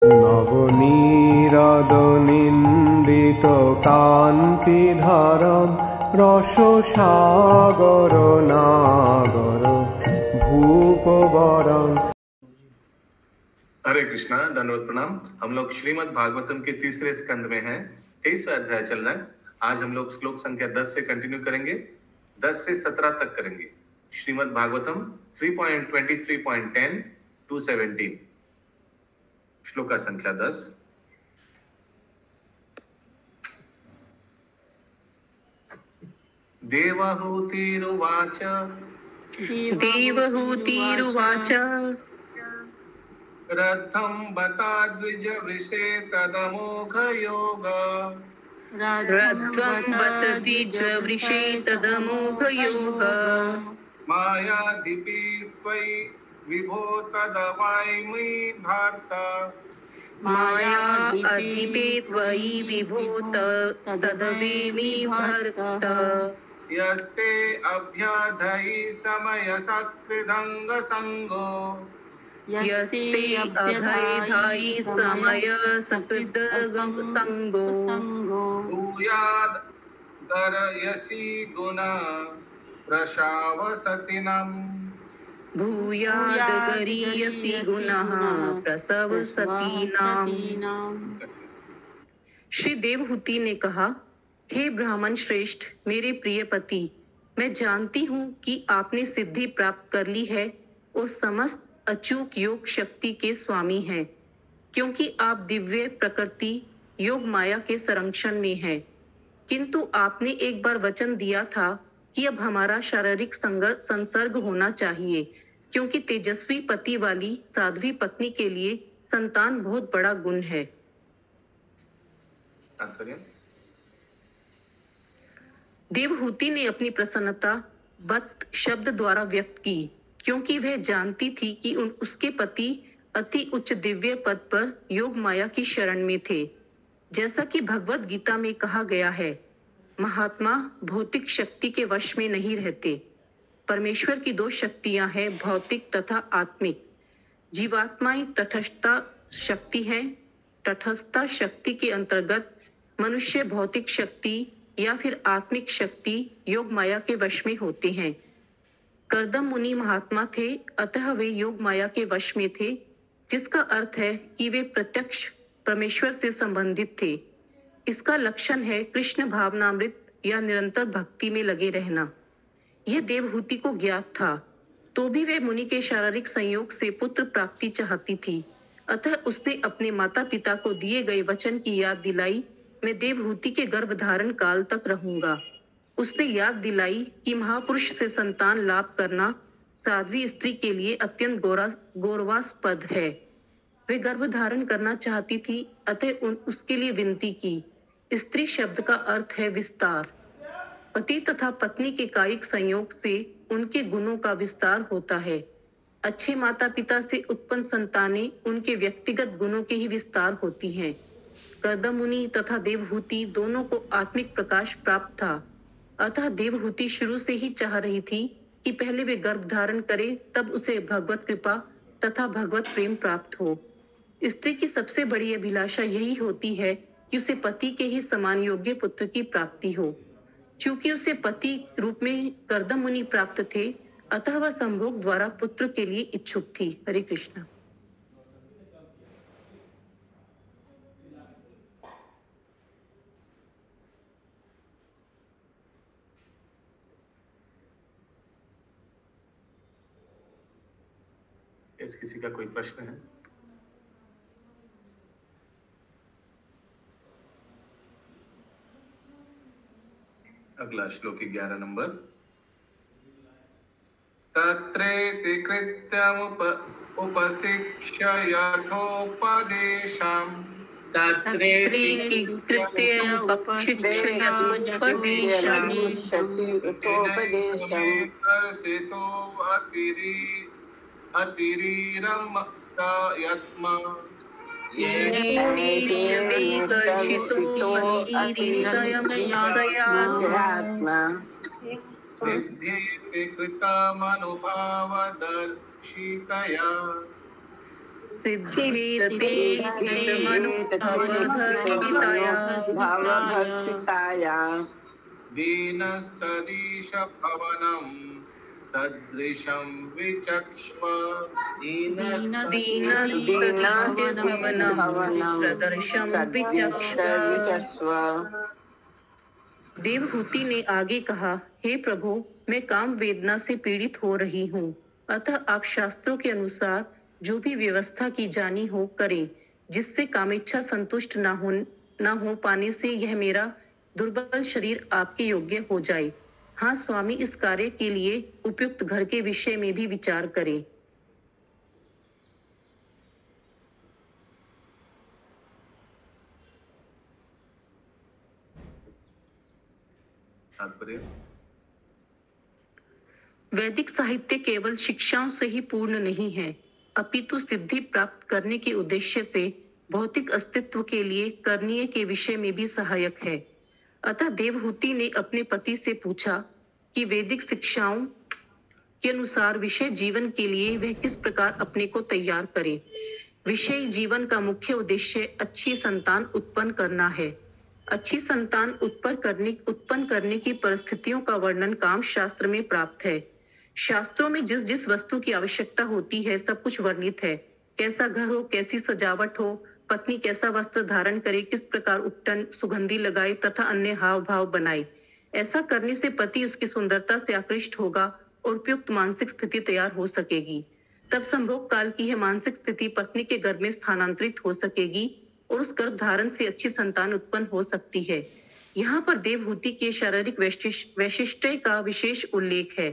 নবনীরাদনিন্দিত কান্তিধারম রসসাগর নাগর भूपवरम। हरे कृष्णा, दंडवत प्रणाम। हम लोग श्रीमद् भागवतम के तीसरे स्कंद में हैं। 23वां अध्याय चल रहा है। आज हम लोग श्लोक संख्या 10 से कंटिन्यू करेंगे, 10 से 17 तक करेंगे। श्रीमद् भागवतम 3.23.10 to 17, श्लोका संख्या 10। देवहूतिरुवाच रथं बता द्विज वृषे तदमोघ योग मायाधिपी त्वयि विभो तदवायमयि भारत यस्ते अभ्याधयि समय सकृदंग संगो भूयाद दरयसि गुण प्रशावसतिनम्। श्री देवहूति ने कहा, हे ब्राह्मण श्रेष्ठ, मेरे प्रिय पति, मैं जानती हूँ कि आपने सिद्धि प्राप्त कर ली है और समस्त अचूक योग शक्ति के स्वामी हैं, क्योंकि आप दिव्य प्रकृति योग माया के संरक्षण में हैं। किंतु आपने एक बार वचन दिया था कि अब हमारा शारीरिक संसर्ग होना चाहिए, क्योंकि तेजस्वी पति वाली साध्वी पत्नी के लिए संतान बहुत बड़ा गुण है। देवहूति ने अपनी प्रसन्नता बत शब्द द्वारा व्यक्त की, क्योंकि वह जानती थी कि उसके पति अति उच्च दिव्य पद पर योग माया की शरण में थे। जैसा कि भगवत गीता में कहा गया है, महात्मा भौतिक शक्ति के वश में नहीं रहते। परमेश्वर की दो शक्तियां हैं, भौतिक तथा आत्मिक। जीवात्माएं तटस्थता शक्ति है। तटस्थता शक्ति के अंतर्गत मनुष्य भौतिक शक्ति या फिर आत्मिक शक्ति योग माया के वश में होते हैं। कर्दम मुनि महात्मा थे, अतः वे योग माया के वश में थे, जिसका अर्थ है कि वे प्रत्यक्ष परमेश्वर से संबंधित थे। इसका लक्षण है कृष्ण भावनामृत या निरंतर भक्ति में लगे रहना। यह देवहूति को ज्ञात था, तो भी वे मुनि के शारीरिक संयोग से पुत्र प्राप्ति चाहती थी। अतः उसने अपने माता पिता को दिए गए वचन की याद दिलाई, मैं देवहूति के गर्भ धारण काल तक रहूंगा। उसने याद दिलाई कि महापुरुष से संतान लाभ करना साध्वी स्त्री के लिए अत्यंत गौरवास्पद है। वे गर्भ धारण करना चाहती थी, अतः उसके लिए विनती की। स्त्री शब्द का अर्थ है विस्तार। पति तथा पत्नी के कायिक संयोग से उनके गुणों का विस्तार होता है। अच्छे माता पिता से उत्पन्न संतानें उनके व्यक्तिगत गुणों के ही विस्तार होती हैं। कर्दम मुनि तथा देवहूति दोनों को आत्मिक प्रकाश प्राप्त था, अतः देवहूति शुरू से ही चाह रही थी कि पहले वे गर्भ धारण करे, तब उसे भगवत कृपा तथा भगवत प्रेम प्राप्त हो। स्त्री की सबसे बड़ी अभिलाषा यही होती है कि उसे पति के ही समान योग्य पुत्र की प्राप्ति हो। चूंकि उसे पति रूप में कर्दम मुनि प्राप्त थे, अतः वह संभोग द्वारा पुत्र के लिए इच्छुक थी। हरे कृष्ण। किसी का कोई प्रश्न है? अगला श्लोक 11 नंबर। तत्रेति कृत्यमुप उपशिक्ष्य यथोपदेशम् अतिरीरम स यत्मा सिद्धि कृतमनुभावदर्शितया। भवभर्षिताया दीनस्तदीश भवनं सदृशं विचक्ष्व देवहूति ने आगे कहा, हे प्रभु, मैं काम वेदना से पीड़ित हो रही हूँ, अतः आप शास्त्रों के अनुसार जो भी व्यवस्था की जानी हो करें, जिससे कामेच्छा संतुष्ट ना हो पाने से यह मेरा दुर्बल शरीर आपके योग्य हो जाए। हाँ स्वामी, इस कार्य के लिए उपयुक्त घर के विषय में भी विचार करें। वैदिक साहित्य केवल शिक्षाओं से ही पूर्ण नहीं है, अपितु सिद्धि प्राप्त करने के उद्देश्य से भौतिक अस्तित्व के लिए करणीय के विषय में भी सहायक है। अतः देवहूति ने अपने पति से पूछा कि वैदिक शिक्षाओं के अनुसार विषय जीवन के लिए वह किस प्रकार अपने को तैयार करे। विषय जीवन का मुख्य उद्देश्य अच्छी संतान उत्पन्न करना है। अच्छी संतान उत्पन्न करने की परिस्थितियों का वर्णन काम शास्त्र में प्राप्त है। शास्त्रों में जिस जिस वस्तु की आवश्यकता होती है सब कुछ वर्णित है। कैसा घर हो, कैसी सजावट हो, पत्नी कैसा वस्त्र धारण करे, किस प्रकार उपटन, सुगंधी लगाए तथा अन्य हाव भाव बनाए। ऐसा करने से पति उसकी सुंदरता से आकृष्ट होगा और उपयुक्त मानसिक स्थिति तैयार हो सकेगी। तब संभोग काल की यह मानसिक स्थिति पत्नी के गर्भ में स्थानांतरित हो सकेगी और उस गर्भ धारण से अच्छी संतान उत्पन्न हो सकती है। यहाँ पर देवहूति के शारीरिक वैशिष्ट्य का विशेष उल्लेख है।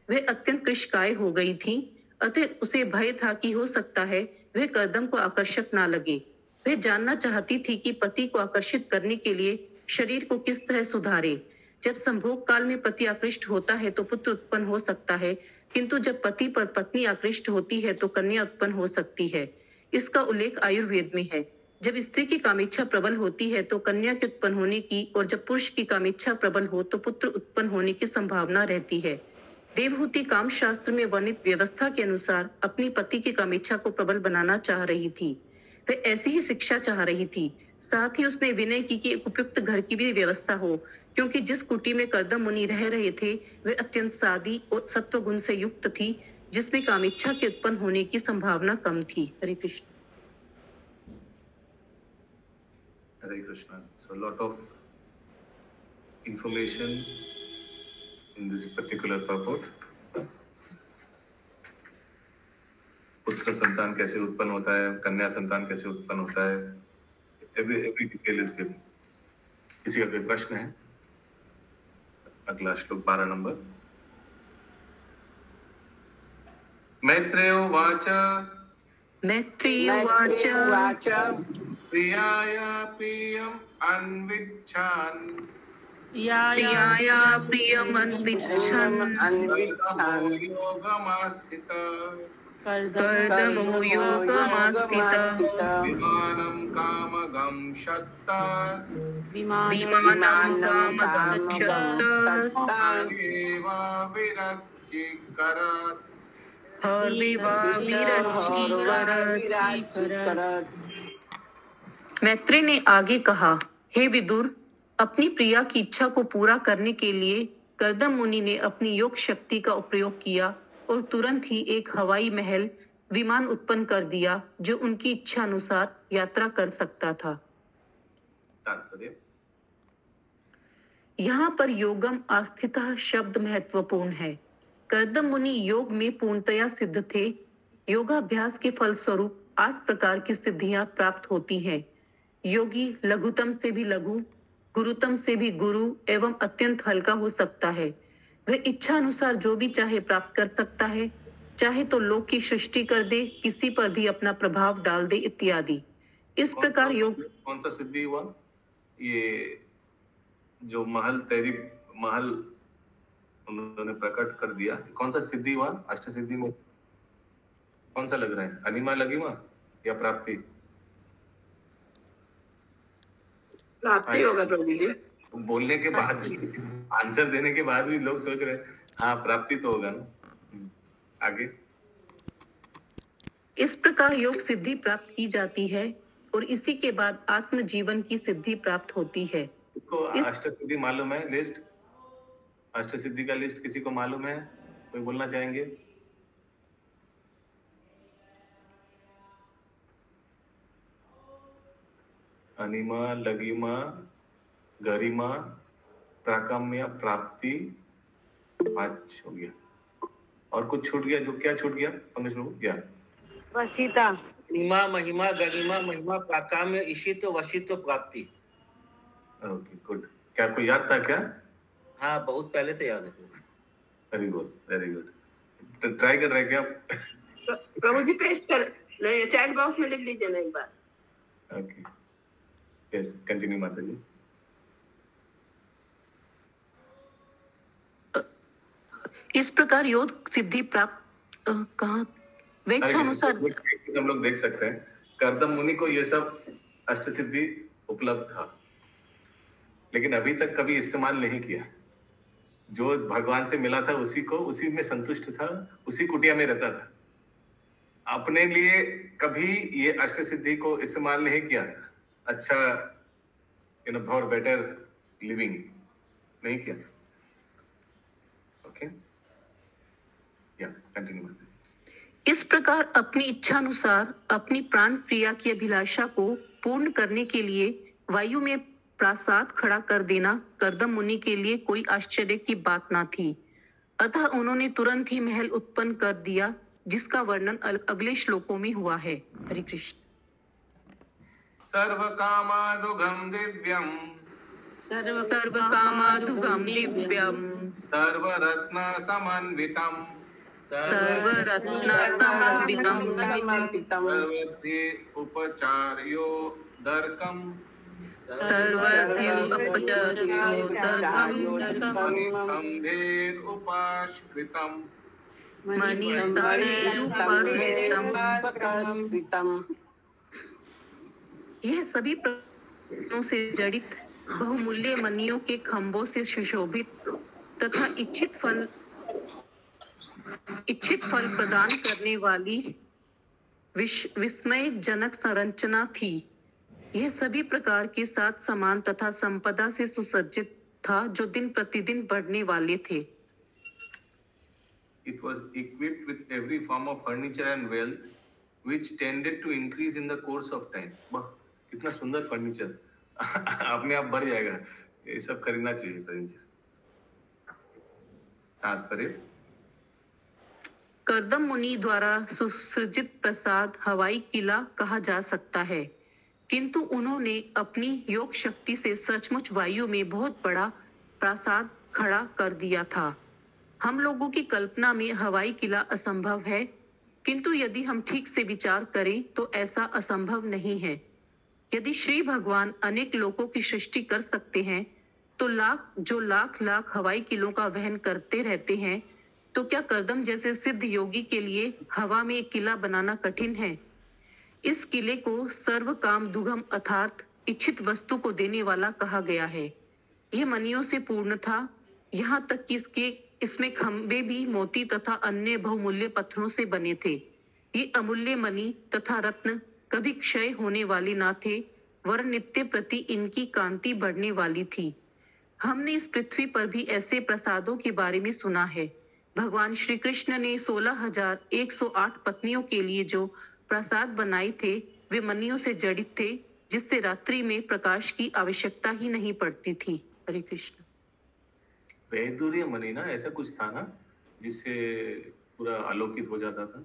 वह अत्यंत कृशकाय हो गई थी, अतः उसे भय था कि हो सकता है वह कर्दम को आकर्षक ना लगे। वह जानना चाहती थी कि पति को आकर्षित करने के लिए शरीर को किस तरह सुधारे। जब संभोग काल में पति आकृष्ट होता है तो पुत्र उत्पन्न हो सकता है, किंतु जब पति पर पत्नी आकृष्ट होती है तो कन्या उत्पन्न हो सकती है। इसका उल्लेख आयुर्वेद में है। जब स्त्री की कामेच्छा प्रबल होती है तो कन्या के उत्पन्न होने की, और जब पुरुष की कामेच्छा प्रबल हो तो पुत्र उत्पन्न होने की संभावना रहती है। देवहूति काम शास्त्र में वर्णित व्यवस्था के अनुसार अपनी पति की कामेच्छा को प्रबल बनाना चाह रही थी। वह ऐसी ही शिक्षा चाह रही थी। साथ ही उसने विनय की कि एक उपयुक्त घर की भी व्यवस्था हो, क्योंकि जिस कुटी में कर्दम मुनि रह रहे थे वह अत्यंत सादी और सत्व गुण से युक्त थी, जिसमें कामेच्छा के उत्पन्न होने की संभावना कम थी। हरे Krishna. Hare Krishna. So a lot of information in this particular purport. पुत्र संतान कैसे उत्पन्न होता है, कन्या संतान कैसे उत्पन्न होता है, every detail is given. किसी का कोई प्रश्न है? अगला श्लोक 12 नंबर। मैत्रेय उवाच प्रियाय प्रियम अन्विच्छन् कर्दमो योगमास्थित विमानं कामगं शक्तस् एव विरक्तिकरात्। मैत्रेय ने आगे कहा, हे विदुर, अपनी प्रिया की इच्छा को पूरा करने के लिए कर्दम मुनि ने अपनी योग शक्ति का उपयोग किया और तुरंत ही एक हवाई महल विमान उत्पन्न कर दिया जो उनकी इच्छा अनुसार यात्रा कर सकता था। यहाँ पर योगम आस्थितः शब्द महत्वपूर्ण है। कर्दम मुनि योग में पूर्णतया सिद्ध थे। योगाभ्यास के फलस्वरूप 8 प्रकार की सिद्धियां प्राप्त होती हैं। योगी लघुतम से भी लघु, गुरुतम से भी गुरु एवं अत्यंत हल्का हो सकता है। वह इच्छा अनुसार जो भी चाहे प्राप्त कर सकता है, चाहे तो लोक की सृष्टि कर दे, किसी पर भी अपना प्रभाव डाल दे इत्यादि। इस प्रकार योग कौन सा सिद्धि हुआ? ये जो महल उन्होंने प्रकट कर दिया, कौन सा सिद्धि हुआ? अष्ट सिद्धि में कौन सा लग रहा है? अनिमा लगिमा या प्राप्ति? प्राप्ति होगा प्रभु जी। बोलने के बाद आंसर देने के बाद भी लोग सोच रहे हैं हाँ प्राप्ति तो होगा ना। आगे इस प्रकार योग सिद्धि प्राप्त की जाती है और इसी के बाद आत्म जीवन की सिद्धि प्राप्त होती है। इसको अष्ट सिद्धि मालूम है? लिस्ट, अष्ट सिद्धि का लिस्ट किसी को मालूम है? कोई बोलना चाहेंगे? अनिमा, लगिमा, गरिमा, प्राकाम्य, प्राप्ति, 5 हो गया। और कुछ छूट गया? जो क्या छूट गया पंकज प्रभु? क्या? वशिता, महिमा, महिमा, गरिमा, महिमा, प्राकाम्य, ईशित, वशित्व, प्राप्ति। Okay, good. क्या आपको याद था क्या? हाँ, बहुत पहले से याद है। Very good, very good. तो ट्राई कर रहे हैं क्या? प्रभु जी पेस्ट कर, नहीं चैट बॉक्स में लिख दीजिए ना एक बार। ओके, यस, कंटिन्यू माता जी। इस प्रकार योग सिद्धि प्राप्त कहाँ वेक्षानुसार हम लोग देख सकते हैं कर्दम मुनि को ये सब अष्ट सिद्धि उपलब्ध था, लेकिन अभी तक कभी इस्तेमाल नहीं किया। जो भगवान से मिला था उसी को, उसी में संतुष्ट था, उसी कुटिया में रहता था। अपने लिए कभी ये अष्ट सिद्धि को इस्तेमाल नहीं किया। अच्छा, फॉर बेटर लिविंग नहीं किया। ओके, या कंटिन्यू। इस प्रकार अपनी इच्छानुसार अपनी प्राण प्रिया की अभिलाषा को पूर्ण करने के लिए वायु में प्रासाद खड़ा कर देना कर्दम मुनि के लिए कोई आश्चर्य की बात ना थी। अतः उन्होंने तुरंत ही महल उत्पन्न कर दिया, जिसका वर्णन अगले श्लोकों में हुआ है। हरे कृष्ण। सर्व कामादुघम दिव्यम, सर्व कामादुघम दिव्यम, सर्व रत्न समन्वितम, सर्वरत्नसमन्वितं, सर्वधि उपचार्यो दर्कम, मणिखम्भेर उपाश्रितम, यह सभी प्रश्नों से जड़ित बहुमूल्य मणियों के खंभों से सुशोभित तथा इच्छित फल प्रदान करने वाली विस्मयजनक संरचना थी। यह सभी प्रकार के साथ समान तथा संपदा से सुसज्जित था, जो दिन प्रतिदिन बढ़ने वाले थे। It was equipped with every form of furniture and wealth, which tended to increase in the course of time. वाह, कितना सुंदर फर्नीचर! अपने आप बढ़ जाएगा। ये सब खरीदना चाहिए फर्नीचर। तात्पर्य, कर्दम मुनि द्वारा सुसज्जित प्रासाद हवाई किला कहा जा सकता है, किंतु उन्होंने अपनी योग शक्ति से सचमुच वायु में बहुत बड़ा प्रासाद खड़ा कर दिया था। हम लोगों की कल्पना में हवाई किला असंभव है, किंतु यदि हम ठीक से विचार करें तो ऐसा असंभव नहीं है। यदि श्री भगवान अनेक लोगों की सृष्टि कर सकते हैं, तो लाख लाख हवाई किलों का वहन करते रहते हैं, तो क्या कर्दम जैसे सिद्ध योगी के लिए हवा में एक किला बनाना कठिन है? इस किले को सर्व काम दुघम अर्थात इच्छित वस्तु को देने वाला कहा गया है। यह मणियों से पूर्ण था, यहाँ तक कि इसमें खंभे भी मोती तथा अन्य बहुमूल्य पत्थरों से बने थे। ये अमूल्य मणि तथा रत्न कभी क्षय होने वाले ना थे, वरन नित्य प्रति इनकी कांति बढ़ने वाली थी। हमने इस पृथ्वी पर भी ऐसे प्रसादों के बारे में सुना है। भगवान श्री कृष्ण ने 16,108 पत्नियों के लिए जो प्रसाद बनाए थे, वे मणियों से जड़ित थे, जिससे रात्रि में प्रकाश की आवश्यकता ही नहीं पड़ती थी। हरे कृष्ण। वैदुर्य मणि ना, ऐसा कुछ था ना जिससे पूरा आलोकित हो जाता था?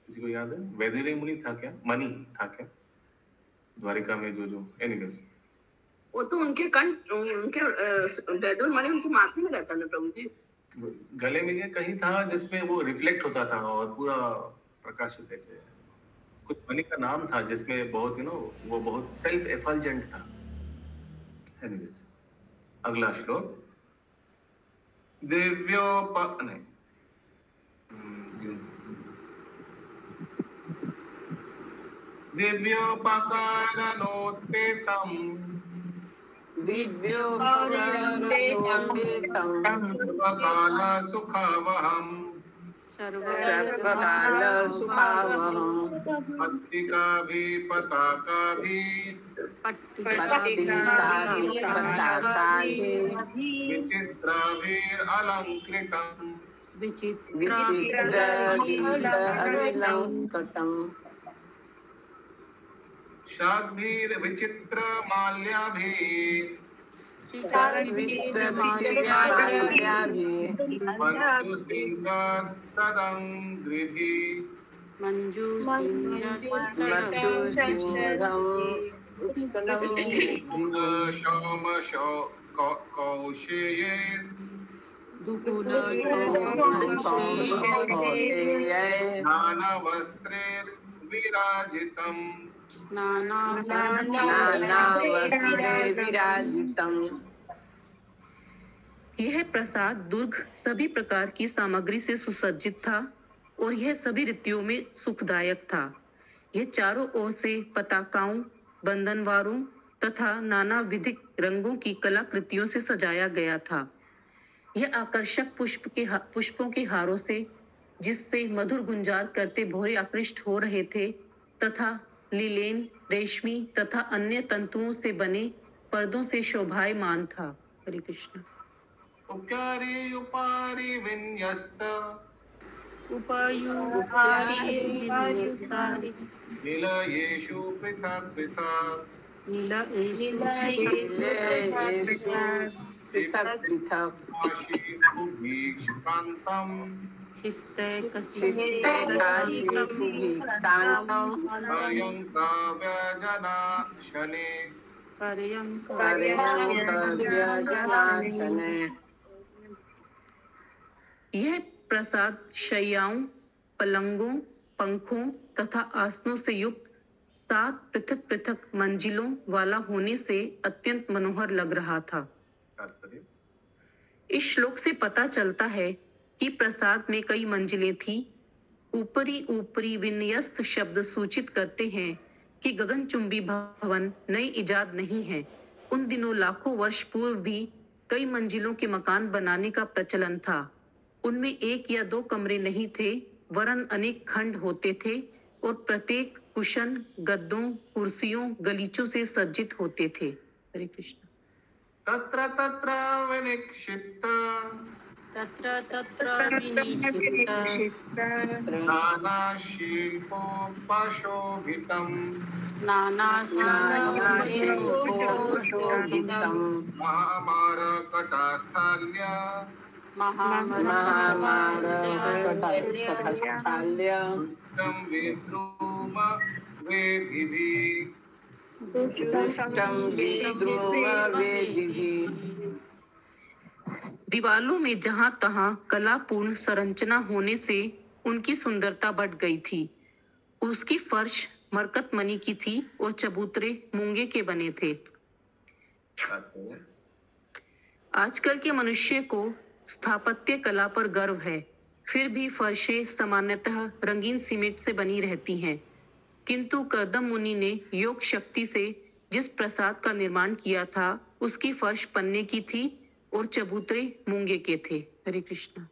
किसी को याद है? वैदुर्य मुनि था क्या? मणि था क्या द्वारिका में? जो एनिवेज, वो तो उनके कंठ, उनके वैदुर मणि उनके माथे में रहता ना प्रभु जी। गले में कहीं था जिसमें वो रिफ्लेक्ट होता था और पूरा प्रकाशित ऐसे। कुछ मणि का नाम था जिसमें बहुत वो बहुत सेल्फ एफल्जेंट था। एनीवेज, अगला श्लोक। दिव्योपकरणोत्पेतम् सर्वकाल सुखावहम् सर्वकाल सुखावहं भक्ति का भी पताका भी पताकाहि विचित्राभिरलङ्कृतम् विचित्रगीताभिलङ्कृतम् शाग्भिर्विचित्रमाल्याभिः कौशेये नानावस्त्रैर्विराजितम् विराजितम्। यह प्रसाद दुर्ग सभी प्रकार की सामग्री से सुसज्जित था और यह सभी ऋतुओं में सुखदायक था। यह चारों ओर से पताकाओं, बंधनवारों तथा नाना विधिक रंगों की कलाकृतियों से सजाया गया था। यह आकर्षक पुष्पों के हारों से, जिससे मधुर गुंजार करते भौरे आकृष्ट हो रहे थे, तथा लीलेन, रेशमी तथा अन्य तंतुओं से बने पर्दों से शोभायमान था। हरे कृष्ण। उपारि विन्यस्त निलयेषु पृथक् पृथक् पृथक् पृथक् कान्तम् पर्यङ्काव्यजनाशने। यह प्रसाद शैयाओं, पलंगों, पंखों तथा आसनों से युक्त 7 पृथक पृथक मंजिलों वाला होने से अत्यंत मनोहर लग रहा था। इस श्लोक से पता चलता है कि प्रसाद में कई मंजिलें थी। ऊपरी विन्यस्त शब्द सूचित करते हैं कि गगनचुंबी भवन नई इजाद नहीं है। उन दिनों लाखों वर्ष पूर्व भी कई मंजिलों के मकान बनाने का प्रचलन था। उनमें 1 या 2 कमरे नहीं थे, वरन अनेक खंड होते थे और प्रत्येक कुशन, गद्दों, कुर्सियों, गलीचों से सज्जित होते थे। हरे कृष्ण। तत्र तत्र विनिक्षिप्त नानाशिल्पोपशोभितम् महामारकटास्थाल्य विद्रुम वेदिभिः। दीवालों में जहां तहां कलापूर्ण संरचना होने से उनकी सुंदरता बढ़ गई थी। उसकी फर्श मरकतमणि की थी और चबूतरे मूंगे के बने थे। आजकल के मनुष्य को स्थापत्य कला पर गर्व है, फिर भी फर्शें सामान्यतः रंगीन सीमेंट से बनी रहती हैं। किंतु कर्दम मुनि ने योग शक्ति से जिस प्रसाद का निर्माण किया था, उसकी फर्श पन्ने की थी और चबूतरे मूंगे के थे। हरे कृष्ण।